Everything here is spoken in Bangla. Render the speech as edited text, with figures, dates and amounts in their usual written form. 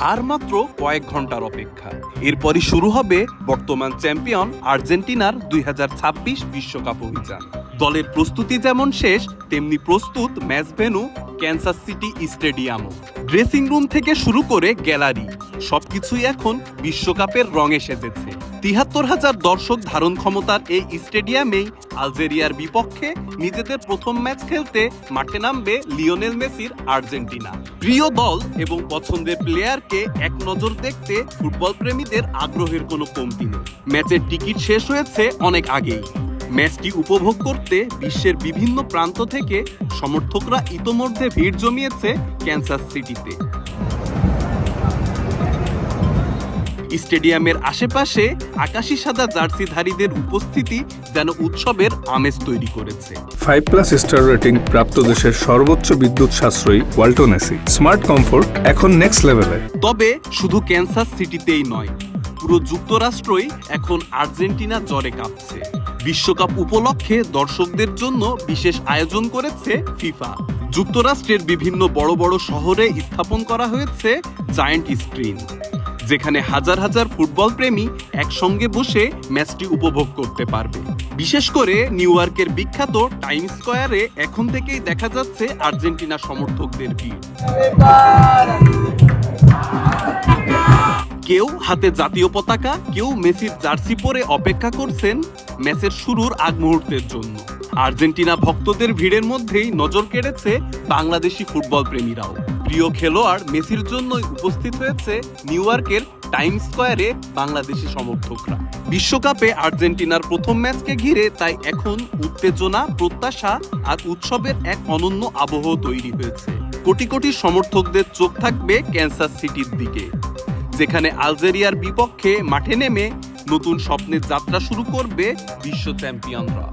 আর মাত্র কয়েক ঘন্টার অপেক্ষা, এরপরই শুরু হবে বর্তমান চ্যাম্পিয়ন আর্জেন্টিনার 2026 বিশ্বকাপ অভিযান। দলের প্রস্তুতি যেমন শেষ, তেমনি প্রস্তুত ম্যাচ ভেন্যু ক্যানসাস সিটি স্টেডিয়ামও। ড্রেসিং রুম থেকে শুরু করে গ্যালারি, সবকিছুই এখন বিশ্বকাপের রঙে সেজেছে। ৭৩,০০০ দর্শক ধারণ ক্ষমতার এই স্টেডিয়ামেই আলজেরিয়ার বিপক্ষে নিজেদের প্রথম ম্যাচ খেলতে মাঠে নামবে লিওনেল মেসির আর্জেন্টিনা। প্রিয় দল এবং পছন্দের প্লেয়ারকে এক নজর দেখতে ফুটবল প্রেমীদের আগ্রহের কোনো কমতি নেই। ম্যাচের টিকিট শেষ হয়েছে অনেক আগেই। ম্যাচটি উপভোগ করতে বিশ্বের বিভিন্ন প্রান্ত থেকে সমর্থকরা ইতোমধ্যে ভিড় জমিয়েছে ক্যানসাস সিটিতে। স্টেডিয়ামের আশেপাশে আকাশি সাদা জার্সিধারীদের উপস্থিতি যেন উৎসবের আমেজ তৈরি করেছে। 5+ স্টার রেটিং প্রাপ্ত দেশের সর্বোচ্চ বিদ্যুৎ সাশ্রয়ী ওয়ালটন এসি। স্মার্ট কমফোর্ট এখন নেক্সট লেভেলে। তবে শুধু ক্যানসাস সিটিতেই নয়, পুরো যুক্তরাষ্ট্রই এখন আর্জেন্টিনা জ্বরে কাঁপছে। বিশ্বকাপ উপলক্ষে দর্শকদের জন্য বিশেষ আয়োজন করেছে ফিফা। যুক্তরাষ্ট্রের বিভিন্ন বড় বড় শহরে স্থাপন করা হয়েছে জায়ান্ট স্ক্রিন, যেখানে হাজার হাজার ফুটবল প্রেমী একসঙ্গে বসে ম্যাচটি উপভোগ করতে পারবে। বিশেষ করে নিউ ইয়র্কের বিখ্যাত টাইম স্কয়ারে এখন থেকেই দেখা যাচ্ছে আর্জেন্টিনা সমর্থকদের ভিড়। কেউ হাতে জাতীয় পতাকা, কেউ মেসির জার্সি পরে অপেক্ষা করছেন ম্যাচের শুরুর আগ মুহূর্তের জন্য। আর্জেন্টিনা ভক্তদের ভিড়ের মধ্যেই নজর কেড়েছে বাংলাদেশি ফুটবল প্রেমীরাও। প্রিয় খেলোয়াড় মেসির জন্যই উপস্থিত হয়েছে নিউ ইয়র্কের টাইম স্কয়ারে বাংলাদেশি সমর্থকরা। বিশ্বকাপে আর্জেন্টিনার প্রথম ম্যাচকে ঘিরে তাই এখন উত্তেজনা, প্রত্যাশা আর উৎসবের এক অনন্য আবহ তৈরি হয়েছে। কোটি কোটি সমর্থকদের চোখ থাকবে ক্যানসাস সিটির দিকে, যেখানে আলজেরিয়ার বিপক্ষে মাঠে নেমে নতুন স্বপ্নের যাত্রা শুরু করবে বিশ্ব চ্যাম্পিয়নরা।